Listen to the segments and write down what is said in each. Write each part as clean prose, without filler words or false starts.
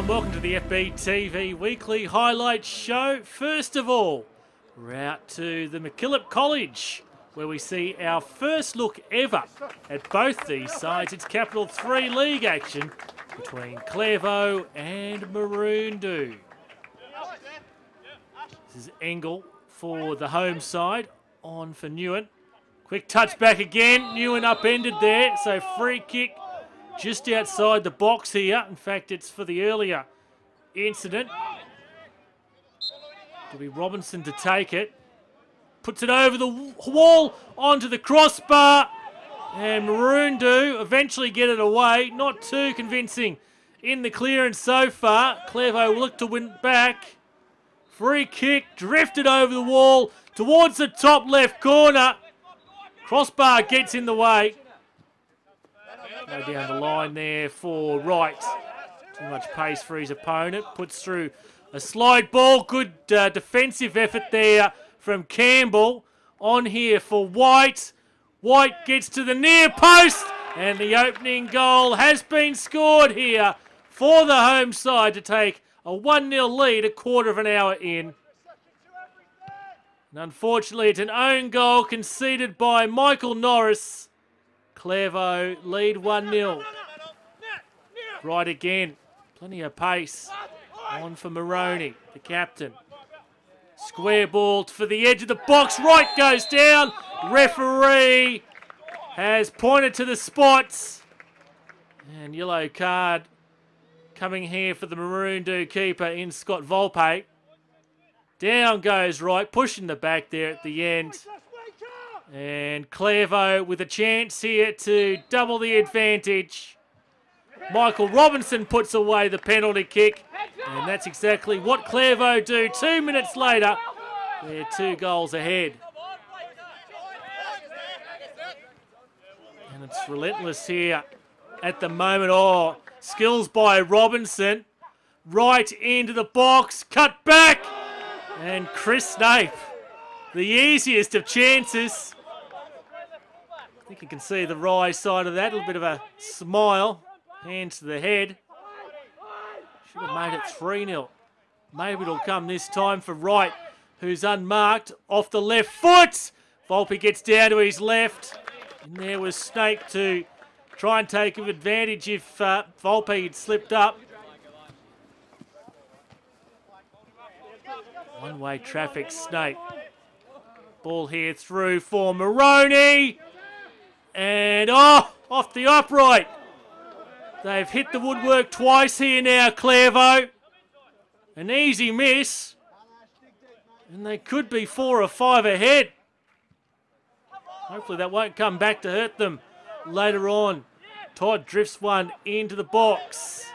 and welcome to the FBTV Weekly Highlights Show. First of all, we're out to the Mitchelton College, where we see our first look ever at both these sides. It's Capital 3 League action between Calirvaux and Mooroondu. This is Engel for the home side, on for Newen. Quick touch back again, Newen upended there, so free kick just outside the box here. In fact, it's for the earlier incident. It'll be Robinson to take it. Puts it over the wall, onto the crossbar. And Mooroondu eventually get it away. Not too convincing in the clearance so far. Calirvaux will look to win back. Free kick, drifted over the wall towards the top left corner. Crossbar gets in the way. Go down the line there for Wright. Too much pace for his opponent. Puts through a slide ball. Good defensive effort there from Campbell. On here for White. White gets to the near post. And the opening goal has been scored here for the home side to take a 1-0 lead a quarter of an hour in. And unfortunately, it's an own goal conceded by Michael Norris. Calirvaux lead 1-0. Right again. Plenty of pace. On for Mooroondu, the captain. Square ball for the edge of the box. Right goes down. Referee has pointed to the spots. And yellow card coming here for the Mooroondu keeper in Scott Volpe. Down goes Right, pushing the back there at the end. And Calirvaux with a chance here to double the advantage. Michael Robinson puts away the penalty kick. And that's exactly what Calirvaux do 2 minutes later. They're 2 goals ahead. And it's relentless here at the moment. Oh, skills by Robinson. Right into the box, cut back. And Chris Snape, the easiest of chances. I think you can see the rise side of that. A little bit of a smile. Hands to the head. Should have made it 3-0. Maybe it'll come this time for Wright, who's unmarked. Off the left foot. Volpe gets down to his left. And there was Snake to try and take advantage if Volpe had slipped up. One-way traffic, Snake. Ball here through for Mooroondu. And, oh, off the upright. They've hit the woodwork twice here now, Calirvaux. An easy miss. And they could be 4 or 5 ahead. Hopefully that won't come back to hurt them later on. Todd drifts one into the box.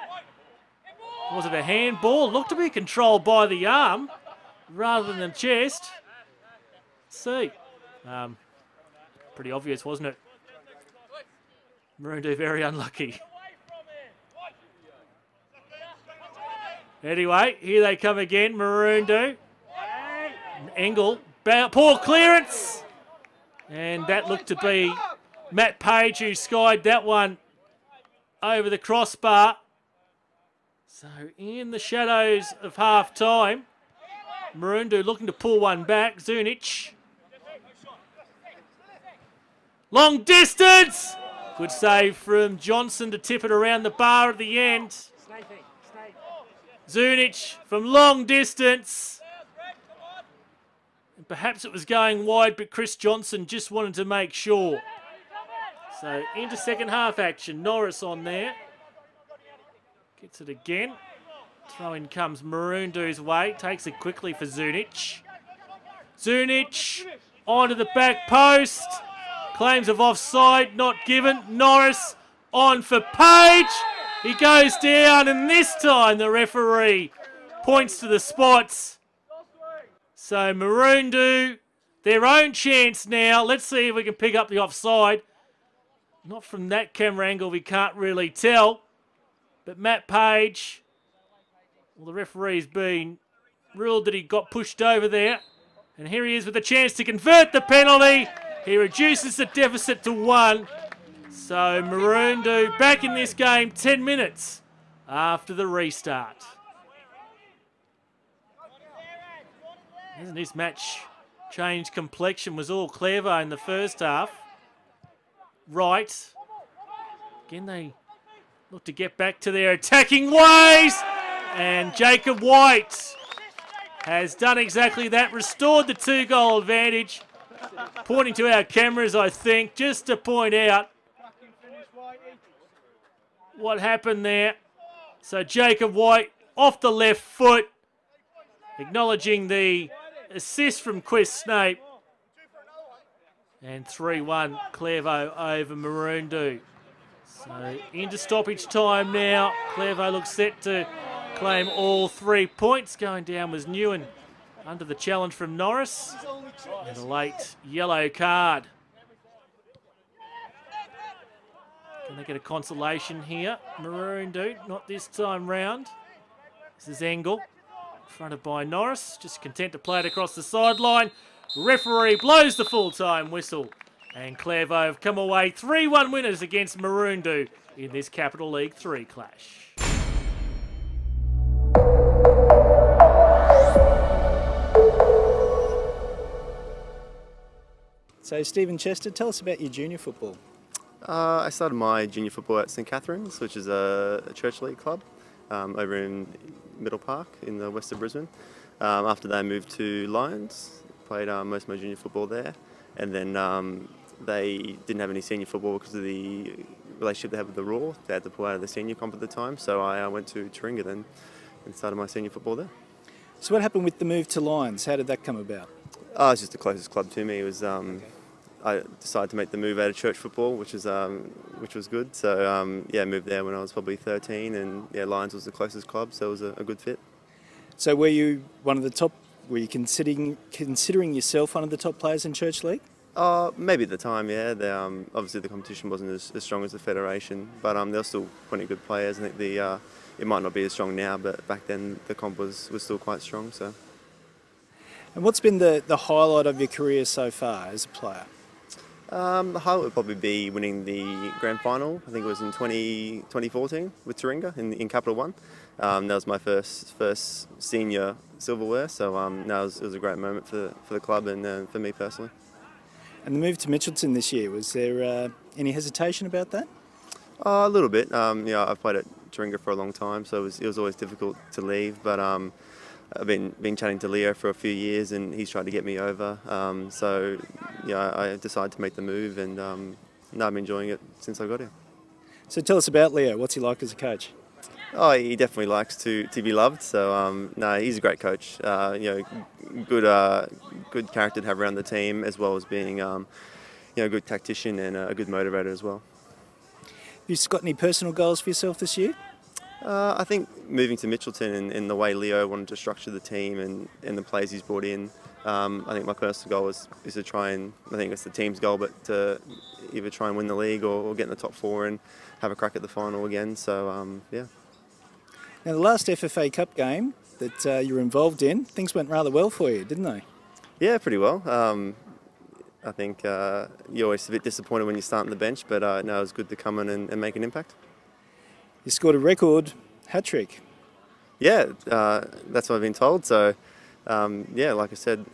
Was it a handball? Looked to be controlled by the arm rather than the chest. Let's see. Pretty obvious, wasn't it? Mooroondu very unlucky. Anyway, here they come again, Mooroondu. Engel, poor clearance. And that looked to be Matt Page who skied that one over the crossbar. So in the shadows of half-time, Mooroondu looking to pull one back. Zunic. Long distance! Good save from Johnson to tip it around the bar at the end. Zunic from long distance. And perhaps it was going wide, but Chris Johnson just wanted to make sure. So into second half action. Norris on there. Gets it again. Throw in comes Mooroondu's way. Takes it quickly for Zunic. Zunic onto the back post. Claims of offside, not given. Norris on for Page. He goes down, and this time the referee points to the spots. So Mooroondu, their own chance now. Let's see if we can pick up the offside. Not from that camera angle, we can't really tell. But Matt Page, well, the referee's been ruled that he got pushed over there. And here he is with a chance to convert the penalty. He reduces the deficit to 1. So Mooroondu back in this game 10 minutes after the restart. Hasn't this match changed complexion? Was all Calirvaux in the first half. Right. Again, they look to get back to their attacking ways. And Jacob White has done exactly that, restored the 2-goal advantage. Pointing to our cameras, I think, just to point out what happened there. So Jacob White off the left foot, acknowledging the assist from Chris Snape. And 3-1 Calirvaux over Mooroondu. So into stoppage time now. Calirvaux looks set to claim all 3 points. Going down was Newen under the challenge from Norris. And a late yellow card. Can they get a consolation here? Mooroondu, not this time round. This is Engel, fronted by Norris, just content to play it across the sideline. Referee blows the full-time whistle. And Calirvaux have come away 3-1 winners against Mooroondu in this Capital League 3 clash. So Stephen Chester, tell us about your junior football. I started my junior football at St Catherine's, which is a church league club over in Middle Park in the west of Brisbane. After that I moved to Lions, played most of my junior football there, and then they didn't have any senior football because of the relationship they had with the Raw. They had to pull out of the senior comp at the time, so I went to Taringa then and started my senior football there. So what happened with the move to Lions? How did that come about? It's just the closest club to me. It was I decided to make the move out of church football, which was good. So yeah, I moved there when I was probably 13, and yeah, Lions was the closest club, so it was a good fit. So were you one of the top? Were you considering yourself one of the top players in church league? Maybe at the time, yeah. Obviously the competition wasn't as strong as the federation, but there were still plenty of good players. I think it might not be as strong now, but back then the comp was still quite strong. So. And what's been the highlight of your career so far as a player? The highlight would probably be winning the grand final. I think it was in 2014 with Taringa in Capital One. That was my first senior silverware, so it was a great moment for the club and for me personally. And the move to Mitchelton this year, was there any hesitation about that? A little bit. I've played at Taringa for a long time, so it was always difficult to leave. But I've been chatting to Leo for a few years, and he's tried to get me over. So I decided to make the move, and now I'm enjoying it since I got here. So tell us about Leo. What's he like as a coach? Oh, he definitely likes to be loved. So no, he's a great coach. Good character to have around the team, as well as being a good tactician and a good motivator as well. Have you got any personal goals for yourself this year? I think moving to Mitchelton and the way Leo wanted to structure the team and the players he's brought in, I think my personal goal is to try and, I think it's the team's goal, but to either try and win the league or get in the top 4 and have a crack at the final again. So, yeah. Now, the last FFA Cup game that you were involved in, things went rather well for you, didn't they? Yeah, pretty well. I think you're always a bit disappointed when you start on the bench, but no, it was good to come in and make an impact. You scored a record hat-trick. Yeah, that's what I've been told. So, yeah, like I said,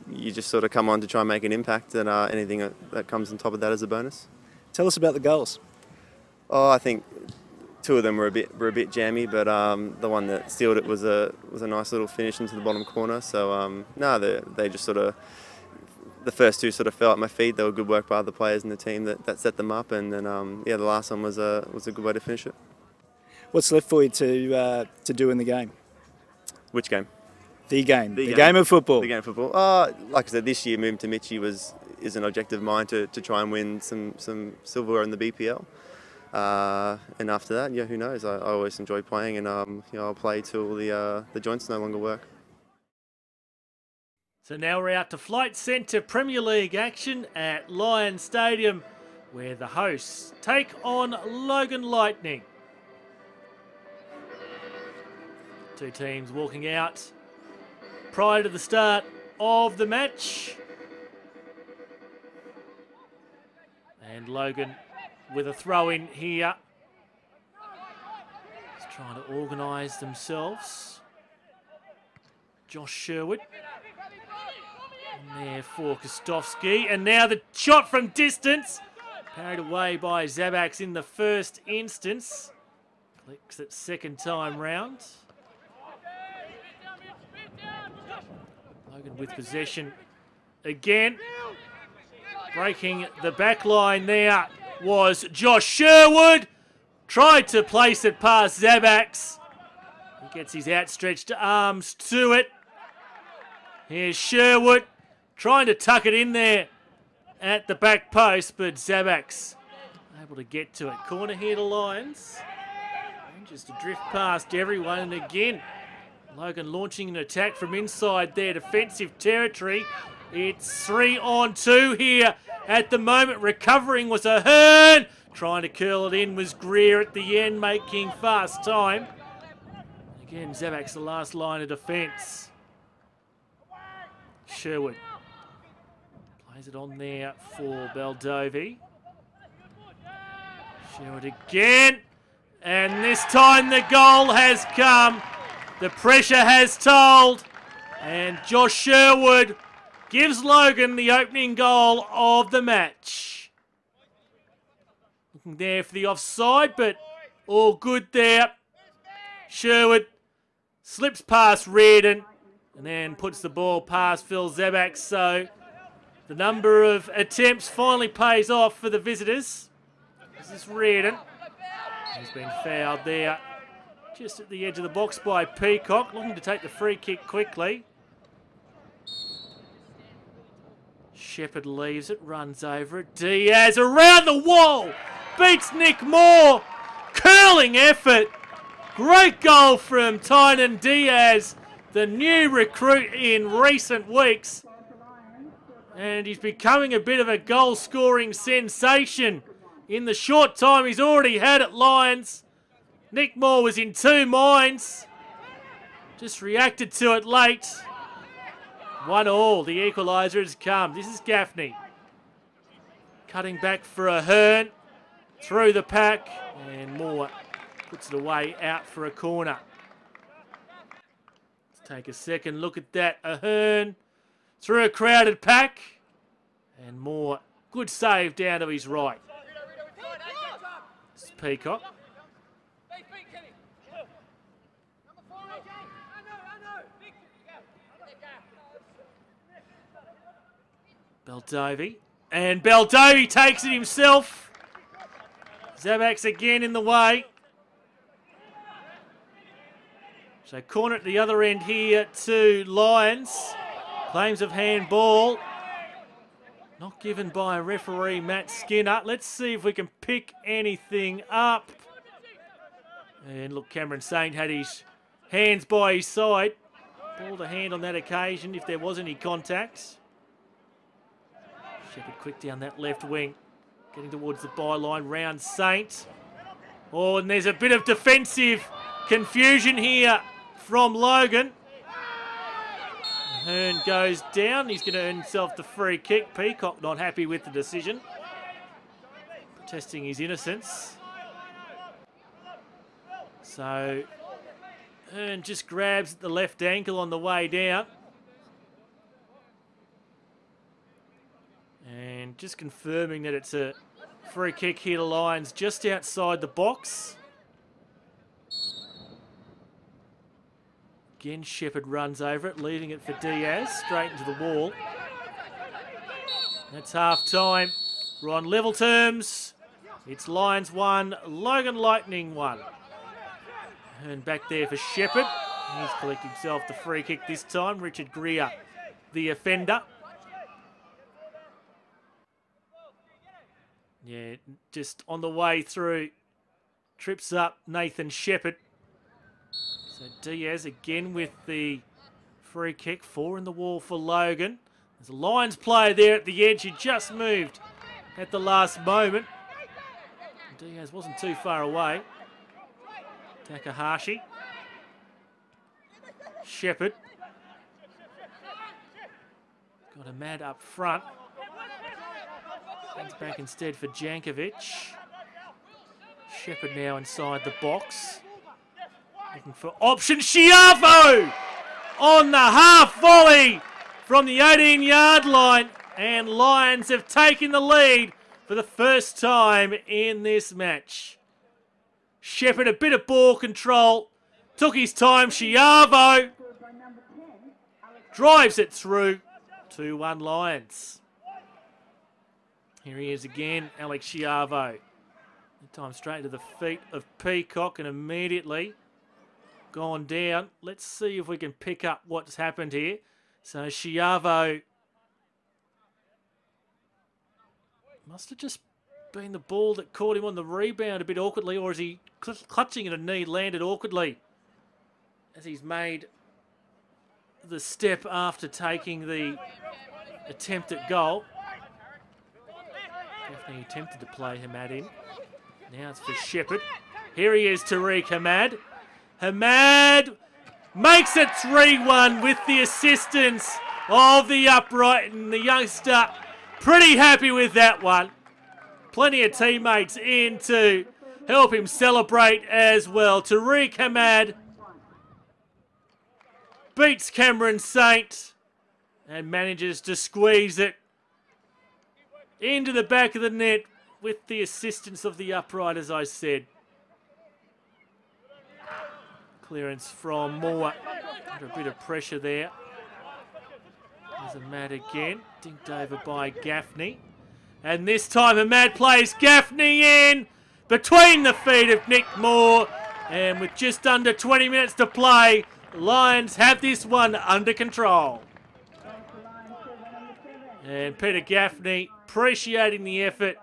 you just sort of come on to try and make an impact, and anything that comes on top of that is a bonus. Tell us about the goals. Oh, I think 2 of them were a bit jammy, but the one that sealed it was a nice little finish into the bottom corner. So they just sort of, the first 2 sort of fell at my feet. They were good work by other players in the team that set them up, and then yeah, the last one was a good way to finish it. What's left for you to do in the game? Which game? The game. The game of football. The game of football. Like I said, this year moving to Mitchie is an objective of mine to try and win some silverware in the BPL. And after that, yeah, who knows? I always enjoy playing, and I'll play till the joints no longer work. So now we're out to Flight Centre Premier League action at Lions Stadium, where the hosts take on Logan Lightning. 2 teams walking out prior to the start of the match. And Logan with a throw in here. Just trying to organise themselves. Josh Sherwood. And there for Kostovski. And now the shot from distance. Parried away by Zabaks in the first instance. Clicks it second time round. Logan with possession again. Breaking the back line there was Josh Sherwood. Tried to place it past Zabaks. He gets his outstretched arms to it. Here's Sherwood trying to tuck it in there at the back post, but Zabaks able to get to it. Corner here to Lions. And just to drift past everyone, and again, Logan launching an attack from inside their defensive territory. It's 3-on-2 here at the moment. Recovering was Ahern. Trying to curl it in was Greer at the end, making fast time. Again, Zabak's the last line of defence. Sherwood plays it on there for Baldovi. Sherwood again. And this time the goal has come. The pressure has told. And Josh Sherwood gives Logan the opening goal of the match. Looking there for the offside, but all good there. Sherwood slips past Reardon and then puts the ball past Phil Zabak. So the number of attempts finally pays off for the visitors. This is Reardon. He's been fouled there just at the edge of the box by Peacock, looking to take the free kick quickly. Shepherd leaves it, runs over it. Diaz around the wall, beats Nick Moore. Curling effort. Great goal from Tynan Diaz, the new recruit in recent weeks. And he's becoming a bit of a goal-scoring sensation in the short time he's already had at Lions. Nick Moore was in two minds. Just reacted to it late. 1-1, the equaliser has come. This is Gaffney. Cutting back for Ahern. Through the pack. And Moore puts it away out for a corner. Let's take a second look at that. Ahern through a crowded pack. And Moore, good save down to his right. This is Peacock. Baldovi. And Baldovi takes it himself. Zabak's again in the way. So corner at the other end here to Lions. Claims of handball. Not given by referee Matt Skinner. Let's see if we can pick anything up. And look, Cameron Saint had his hands by his side. Balled a hand on that occasion if there was any contact. Shepherd quick down that left wing. Getting towards the byline, round Saint. Oh, and there's a bit of defensive confusion here from Logan. Ahern goes down. He's going to earn himself the free kick. Peacock not happy with the decision. Protesting his innocence. So, Ahern just grabs at the left ankle on the way down. And just confirming that it's a free kick here to Lions just outside the box. Again, Shepherd runs over it, leaving it for Diaz, straight into the wall. That's half time. We're on level terms. It's Lions 1, Logan Lightning 1. And back there for Shepherd. He's collected himself the free kick this time. Richard Greer, the offender. Yeah, just on the way through, trips up Nathan Shepherd. So Diaz again with the free kick, 4 in the wall for Logan. There's a Lions player there at the edge who just moved at the last moment. Diaz wasn't too far away. Takahashi. Shepherd. Got a Mad up front. Hands back instead for Jankovic. Shepherd now inside the box. Looking for option. Chiavo on the half volley from the 18-yard line. And Lions have taken the lead for the first time in this match. Shepherd, a bit of ball control. Took his time. Chiavo drives it through. 2-1 Lions. Here he is again, Alex Chiavo. Time straight to the feet of Peacock and immediately gone down. Let's see if we can pick up what's happened here. So Chiavo must have just been the ball that caught him on the rebound a bit awkwardly, or is he clutching at a knee, landed awkwardly as he's made the step after taking the attempt at goal. Definitely attempted to play Hamad in. Now it's for Shepherd. Here he is, Tariq Hamad. Hamad makes it 3-1 with the assistance of the upright, and the youngster pretty happy with that one. Plenty of teammates in to help him celebrate as well. Tariq Hamad beats Cameron Saint and manages to squeeze it into the back of the net with the assistance of the upright, as I said. Clearance from Moore. Under a bit of pressure there. There's Hamad again. Dinked over by Gaffney. And this time Hamad plays Gaffney in between the feet of Nick Moore. And with just under 20 minutes to play, Lions have this one under control. And Peter Gaffney appreciating the effort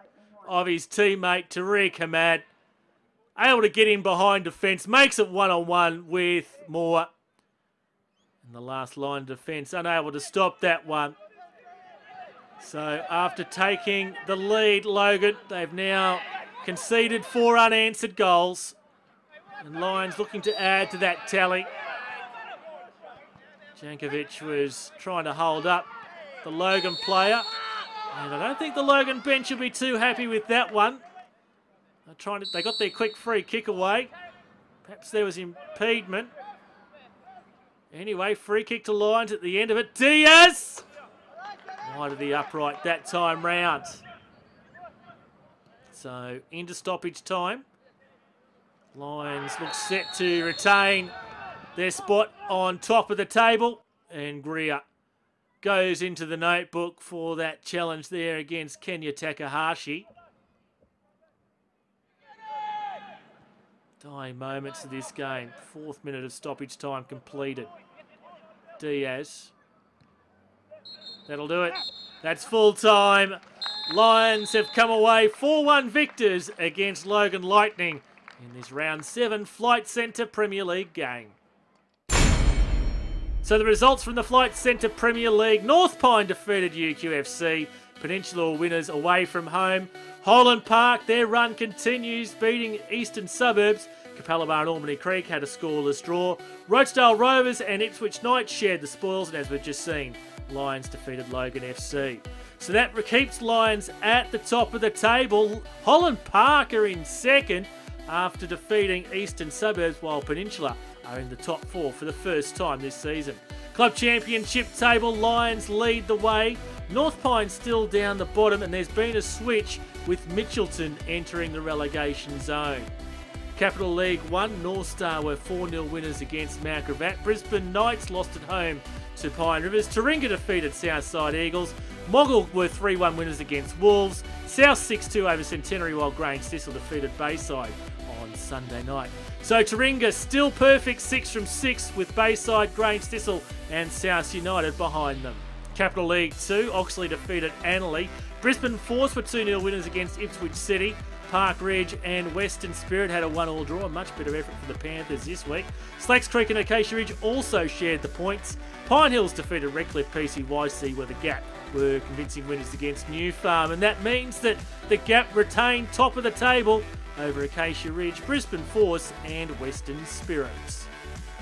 of his teammate Tariq Hamad. Able to get in behind defence. Makes it 1-on-1 with Moore. And the last line of defence unable to stop that one. So after taking the lead, Logan, they've now conceded 4 unanswered goals. And Lions looking to add to that tally. Jankovic was trying to hold up the Logan player. And I don't think the Logan bench will be too happy with that one. They got their quick free kick away. Perhaps there was impediment. Anyway, free kick to Lions at the end of it. Diaz! Wide of the upright that time round. So into stoppage time. Lions look set to retain their spot on top of the table. And Greer goes into the notebook for that challenge there against Kenya Takahashi. Dying moments of this game. 4th minute of stoppage time completed. Diaz. That'll do it. That's full time. Lions have come away 4-1 victors against Logan Lightning in this round 7 Flight Centre Premier League game. So the results from the Flight Centre Premier League: North Pine defeated UQFC. Peninsula winners away from home. Holland Park, their run continues, beating Eastern Suburbs. Capalaba and Albany Creek had a scoreless draw. Rochdale Rovers and Ipswich Knights shared the spoils, and as we've just seen, Lions defeated Logan FC. So that keeps Lions at the top of the table. Holland Park are in second after defeating Eastern Suburbs, while Peninsula are in the top 4 for the first time this season. Club Championship table, Lions lead the way. North Pine still down the bottom, and there's been a switch with Mitchelton entering the relegation zone. Capital League 1, North Star were 4-0 winners against Mount Gravatt. Brisbane Knights lost at home to Pine Rivers. Taringa defeated Southside Eagles. Moggle were 3-1 winners against Wolves. South 6-2 over Centenary, while Grange Thistle defeated Bayside on Sunday night. So Taringa still perfect 6 from 6 with Bayside, Grange Thistle and South United behind them. Capital League 2, Oxley defeated Annerley. Brisbane Force were 2-0 winners against Ipswich City. Park Ridge and Western Spirit had a 1-1 draw. A much better effort for the Panthers this week. Slacks Creek and Acacia Ridge also shared the points. Pine Hills defeated Redcliffe PCYC, where the Gap were convincing winners against New Farm. And that means that the Gap retained top of the table over Acacia Ridge, Brisbane Force and Western Spirits.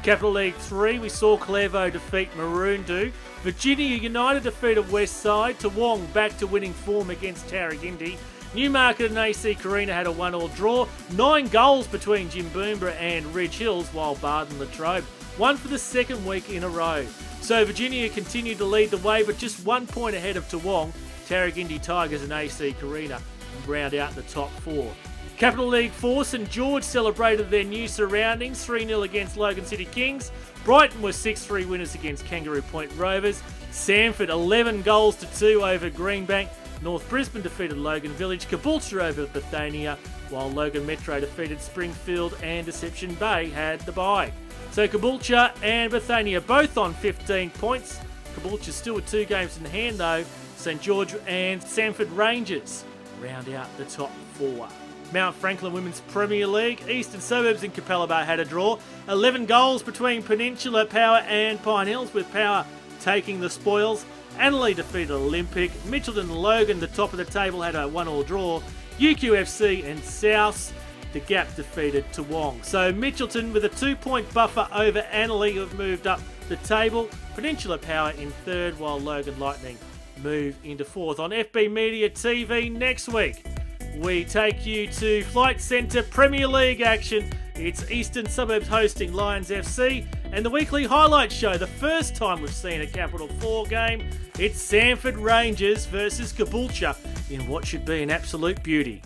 Capital League 3, we saw Calirvaux defeat Mooroondu. Virginia United defeated Westside. Toowong back to winning form against Tarragindi. Newmarket and AC Carina had a 1-1 draw. 9 goals between Jimboombra and Ridge Hills, while Barden Latrobe won for the second week in a row. So Virginia continued to lead the way, but just 1 point ahead of Toowong. Tarragindi Tigers and AC Carina round out the top 4. Capital League 4, St George celebrated their new surroundings, 3-0 against Logan City Kings. Brighton were 6-3 winners against Kangaroo Point Rovers. Sanford 11 goals to 2 over Greenbank. North Brisbane defeated Logan Village. Caboolture over Bethania, while Logan Metro defeated Springfield and Deception Bay had the bye. So Caboolture and Bethania both on 15 points. Caboolture still with 2 games in hand though. St George and Sanford Rangers round out the top 4. Mount Franklin Women's Premier League, Eastern Suburbs and Capella Bay had a draw. 11 goals between Peninsula Power and Pine Hills, with Power taking the spoils. Annalee defeated Olympic. Mitchelton and Logan, the top of the table, had a 1-1 draw. UQFC and South, the Gap defeated Toowong. So Mitchelton with a 2-point buffer over Annalee, who have moved up the table. Peninsula Power in 3rd, while Logan Lightning move into 4th. On FB Media TV next week, we take you to Flight Centre Premier League action. It's Eastern Suburbs hosting Lions FC, and the weekly highlight show, the first time we've seen a Capital 4 game. It's Sanford Rangers versus Caboolture in what should be an absolute beauty.